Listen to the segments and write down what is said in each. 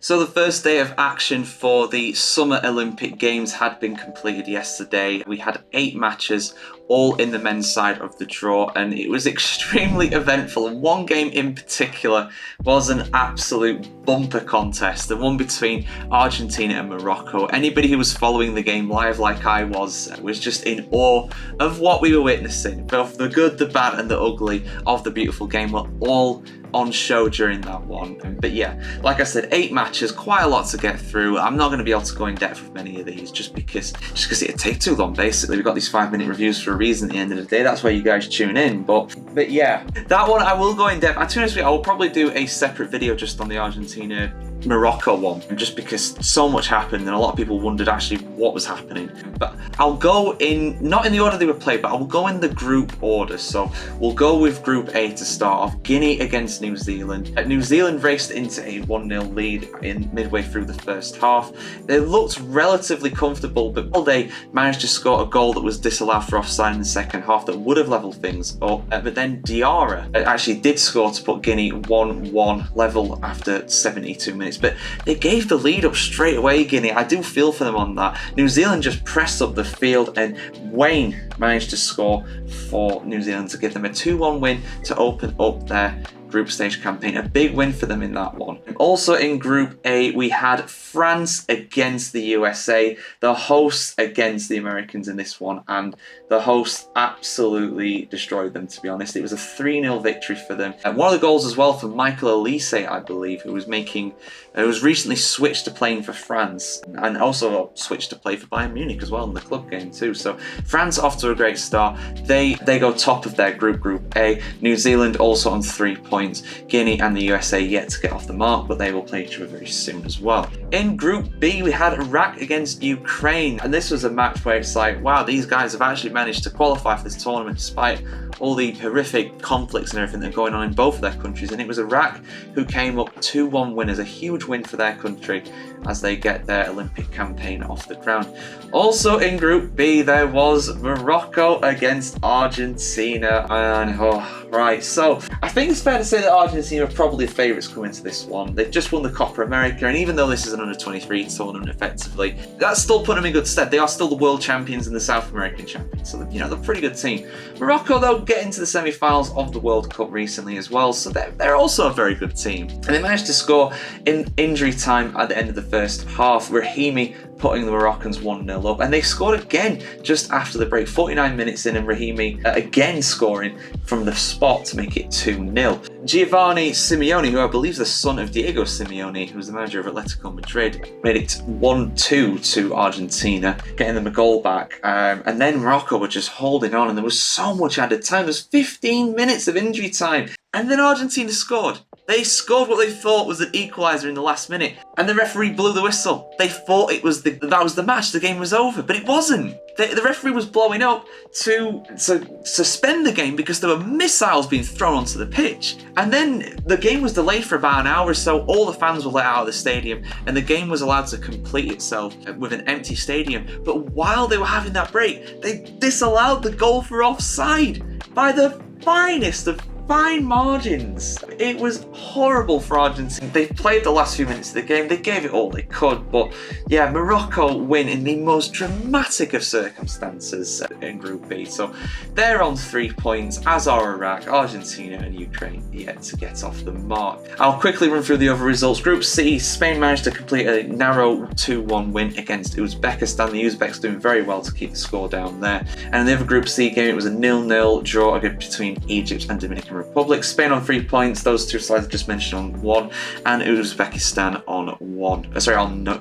So the first day of action for the Summer Olympic Games had been completed yesterday. We had 8 matches, all in the men's side of the draw, and it was extremely eventful. And one game in particular was an absolute bumper contest, the one between Argentina and Morocco. Anybody who was following the game live like I was just in awe of what we were witnessing. Both the good, the bad and the ugly of the beautiful game were all on show during that one. But yeah, like I said, 8 matches, quite a lot to get through. I'm not going to be able to go in depth with many of these just because it'd take too long. Basically, we've got these 5-minute reviews for a reason at the end of the day. That's why you guys tune in. But yeah, that one I will go in depth. To be honest with you, I will probably do a separate video just on the Argentina Morocco one, just because so much happened and a lot of people wondered actually what was happening. But I'll go in, not in the order they were played, but I will go in the group order. So we'll go with Group A to start off. Guinea against New Zealand. New Zealand raced into a 1-0 lead in midway through the first half. They looked relatively comfortable, but they managed to score a goal that was disallowed for offside in the second half that would have levelled things up. But then Diarra actually did score to put Guinea 1-1 level after 72 minutes. But they gave the lead up straight away, Guinea. I do feel for them on that. New Zealand just pressed up the field and Wayne managed to score for New Zealand to give them a 2-1 win to open up their group stage campaign. A big win for them in that one. Also in Group A, we had France against the USA, the hosts against the Americans in this one, and the hosts absolutely destroyed them, to be honest. It was a 3-0 victory for them. And one of the goals as well for Michael Elise, I believe, who was recently switched to playing for France and also switched to play for Bayern Munich as well in the club game too. So France off to a great start. They go top of their Group A. New Zealand also on 3 points. Guinea and the USA yet to get off the mark, but they will play each other very soon as well. In Group B, we had Iraq against Ukraine, and this was a match where it's like, wow, these guys have actually managed to qualify for this tournament despite all the horrific conflicts and everything that are going on in both of their countries. And it was Iraq who came up 2-1 winners, a huge win for their country as they get their Olympic campaign off the ground. Also in Group B, there was Morocco against Argentina. And right, so I think it's fair to say that Argentina are probably the favourites coming into this one. They've just won the Copa America, and even though this is an under-23 tournament effectively, that's still put them in good stead. They are still the world champions and the South American champions, so they're a pretty good team. Morocco, though, get into the semi-finals of the World Cup recently as well, so they're also a very good team. And they managed to score in injury time at the end of the first half. Rahimi putting the Moroccans 1-0 up, and they scored again just after the break, 49 minutes in, and Rahimi again scoring from the spot to make it 2-0. Giovanni Simeone, who I believe is the son of Diego Simeone, who was the manager of Atletico Madrid, made it 1-2 to Argentina, getting them a goal back. And then Morocco were just holding on, and there was so much added time. There was 15 minutes of injury time, and then Argentina scored. They scored what they thought was an equaliser in the last minute, and the referee blew the whistle. They thought that was the match, the game was over, but it wasn't. The referee was blowing up to suspend the game because there were missiles being thrown onto the pitch. And then the game was delayed for about an hour or so. All the fans were let out of the stadium, and the game was allowed to complete itself with an empty stadium. But while they were having that break, they disallowed the goal for offside by the finest of fine margins. It was horrible for Argentina. They played the last few minutes of the game. They gave it all they could, but yeah, Morocco win in the most dramatic of circumstances in Group B. So they're on 3 points, as are Iraq, Argentina and Ukraine yet to get off the mark. I'll quickly run through the other results. Group C, Spain managed to complete a narrow 2-1 win against Uzbekistan. The Uzbeks doing very well to keep the score down there. And in the other Group C game, it was a 0-0 draw between Egypt and Dominican Republic. Spain on 3 points, those two sides I just mentioned on 1, and Uzbekistan on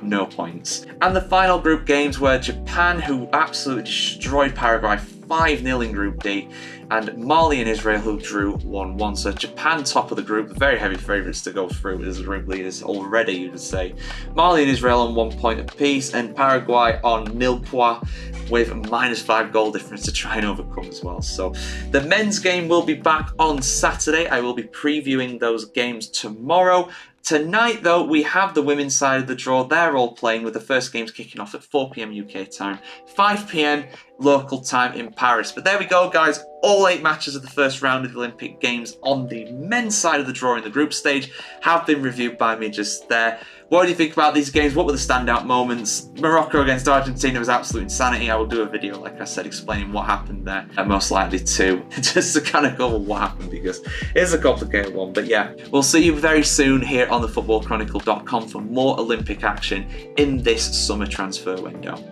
no points. And the final group games were Japan, who absolutely destroyed Paraguay 5-0 in Group D, and Mali and Israel, who drew 1-1. So Japan top of the group, very heavy favourites to go through as group leaders already, you would say. Mali and Israel on 1 point apiece, and Paraguay on 0 points with -5 goal difference to try and overcome as well. So the men's game will be back on Saturday. I will be previewing those games tomorrow. Tonight, though, we have the women's side of the draw. They're all playing, with the first games kicking off at 4 p.m. UK time, 5 p.m. local time in Paris. But there we go, guys. All 8 matches of the first round of the Olympic Games on the men's side of the draw in the group stage have been reviewed by me just there. What do you think about these games? What were the standout moments? Morocco against Argentina was absolute insanity. I will do a video, like I said, explaining what happened there, and most likely too, just to kind of go over what happened, because it's a complicated one. But yeah, we'll see you very soon here on thefootballchronicle.com for more Olympic action in this summer transfer window.